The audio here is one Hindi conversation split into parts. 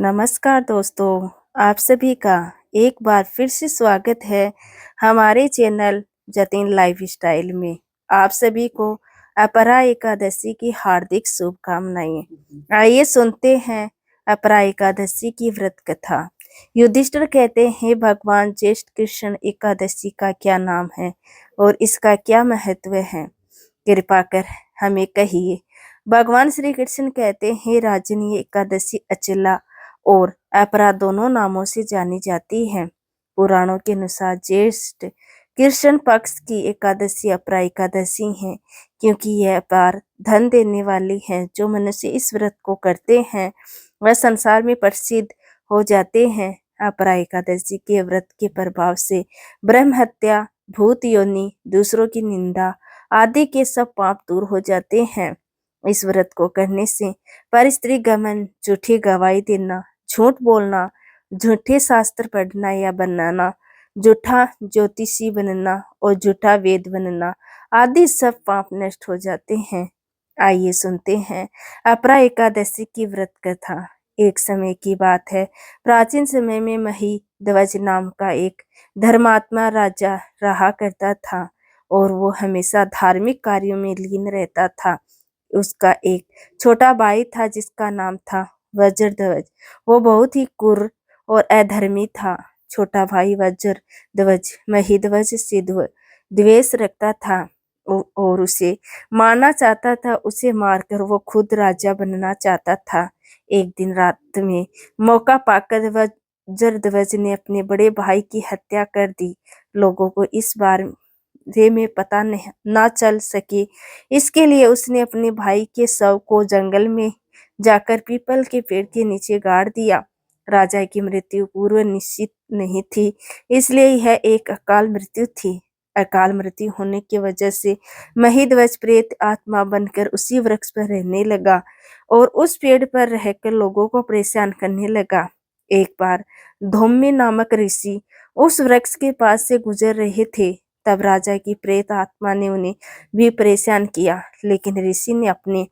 नमस्कार दोस्तों, आप सभी का एक बार फिर से स्वागत है हमारे चैनल जतिन लाइफस्टाइल में। आप सभी को अपरा एकादशी की हार्दिक शुभकामनाएं। आइए सुनते हैं अपरा एकादशी की व्रत कथा। युधिष्ठिर कहते हैं, भगवान ज्येष्ठ कृष्ण एकादशी का क्या नाम है और इसका क्या महत्व है, कृपा कर हमें कहिए। भगवान श्री कृष्ण कहते हैं, राजन ये एकादशी अचला और अपरा दोनों नामों से जानी जाती है। पुराणों के अनुसार ज्येष्ठ कृष्ण पक्ष की एकादशी अपरा एकादशी है, क्योंकि यह अपार धन देने वाली है। जो मनुष्य इस व्रत को करते हैं वह संसार में प्रसिद्ध हो जाते हैं। अपरा एकादशी के व्रत के प्रभाव से ब्रह्म हत्या, भूत योनि, दूसरों की निंदा आदि के सब पाप दूर हो जाते हैं। इस व्रत को करने से परस्त्री गमन, झूठी गवाही देना, झूठ बोलना, झूठे शास्त्र पढ़ना या बनाना, झूठा ज्योतिषी बनना और झूठा वेद बनना आदि सब पाप नष्ट हो जाते हैं। आइए सुनते हैं अपरा एकादशी की व्रत कथा। एक समय की बात है, प्राचीन समय में महिध्वज नाम का एक धर्मात्मा राजा रहा करता था और वो हमेशा धार्मिक कार्यों में लीन रहता था। उसका एक छोटा भाई था जिसका नाम था वज्रध्वज। वो बहुत ही क्रूर और अधर्मी था। छोटा भाई वज्रध्वज महिध्वज से द्वेष रखता था और उसे मारना चाहता था। उसे मारकर वो खुद राजा बनना चाहता था। एक दिन रात में मौका पाकर वज्रध्वज ने अपने बड़े भाई की हत्या कर दी। लोगों को इस बारे में पता ना चल सके, इसके लिए उसने अपने भाई के शव को जंगल में जाकर पीपल के पेड़ के नीचे गाड़ दिया। राजा की मृत्यु पूर्व निश्चित नहीं थी, इसलिए यह एक अकाल मृत्यु थी। अकाल मृत्यु होने की वजह से महिध्वज प्रेत आत्मा बनकर उसी वृक्ष पर रहने लगा और उस पेड़ पर रहकर लोगों को परेशान करने लगा। एक बार धौम्य नामक ऋषि उस वृक्ष के पास से गुजर रहे थे। तब राजा की प्रेत आत्मा ने उन्हें भी परेशान किया, लेकिन ऋषि ने अपने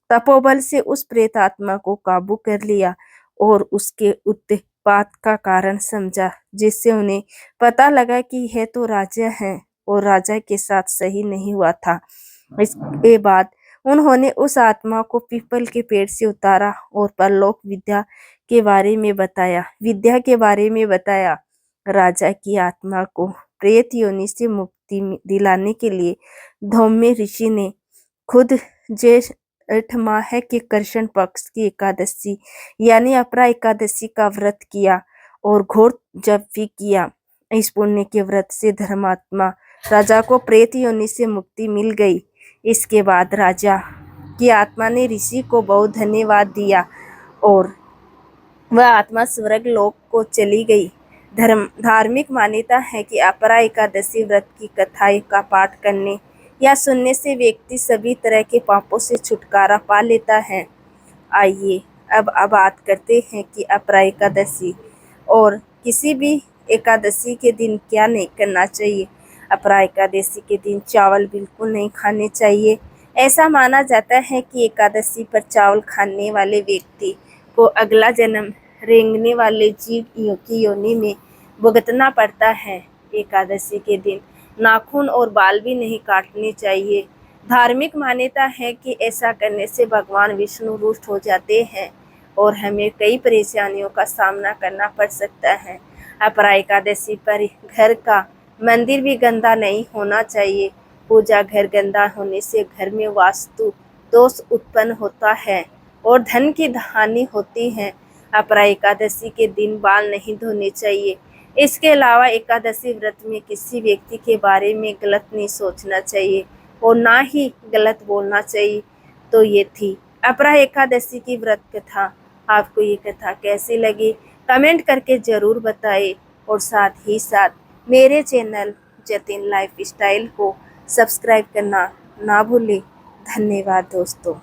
तपोबल से उस प्रेत आत्मा को काबू कर लिया और उसके उत्पात का कारण समझा, जिससे उन्हें पता लगा कि यह तो राजा है और राजा के साथ सही नहीं हुआ था। इसके बाद उन्होंने उस आत्मा को पीपल के पेड़ से उतारा और परलोक विद्या के बारे में बताया। राजा की आत्मा को प्रेत योनि से मुक्ति दिलाने के लिए धौम्य ऋषि ने खुद जेठ माह के कृष्ण पक्ष की एकादशी यानी अपरा एकादशी का व्रत किया और घोर जप भी किया। इस पुण्य के व्रत से धर्मात्मा राजा को प्रेत योनि से मुक्ति मिल गई। इसके बाद राजा की आत्मा ने ऋषि को बहुत धन्यवाद दिया और वह आत्मा स्वर्ग लोक को चली गई। धार्मिक मान्यता है कि अपरा एकादशी व्रत की कथाएं का पाठ करने या सुनने से व्यक्ति सभी तरह के पापों से छुटकारा पा लेता है। आइए अब बात करते हैं कि अपरा एकादशी और किसी भी एकादशी के दिन क्या नहीं करना चाहिए। अपरा एकादशी के दिन चावल बिल्कुल नहीं खाने चाहिए। ऐसा माना जाता है कि एकादशी पर चावल खाने वाले व्यक्ति को अगला जन्म रेंगने वाले जीव की योनि में भुगतना पड़ता है। एकादशी के दिन नाखून और बाल भी नहीं काटने चाहिए। धार्मिक मान्यता है कि ऐसा करने से भगवान विष्णु रुष्ट हो जाते हैं और हमें कई परेशानियों का सामना करना पड़ सकता है। अपरा एकादशी पर घर का मंदिर भी गंदा नहीं होना चाहिए। पूजा घर गंदा होने से घर में वास्तु दोष उत्पन्न होता है और धन की हानि होती है। अपरा एकादशी के दिन बाल नहीं धोने चाहिए। इसके अलावा एकादशी व्रत में किसी व्यक्ति के बारे में गलत नहीं सोचना चाहिए और ना ही गलत बोलना चाहिए। तो ये थी अपरा एकादशी की व्रत कथा। आपको ये कथा कैसी लगी कमेंट करके ज़रूर बताएं और साथ ही साथ मेरे चैनल जतिन लाइफस्टाइल को सब्सक्राइब करना ना भूलें। धन्यवाद दोस्तों।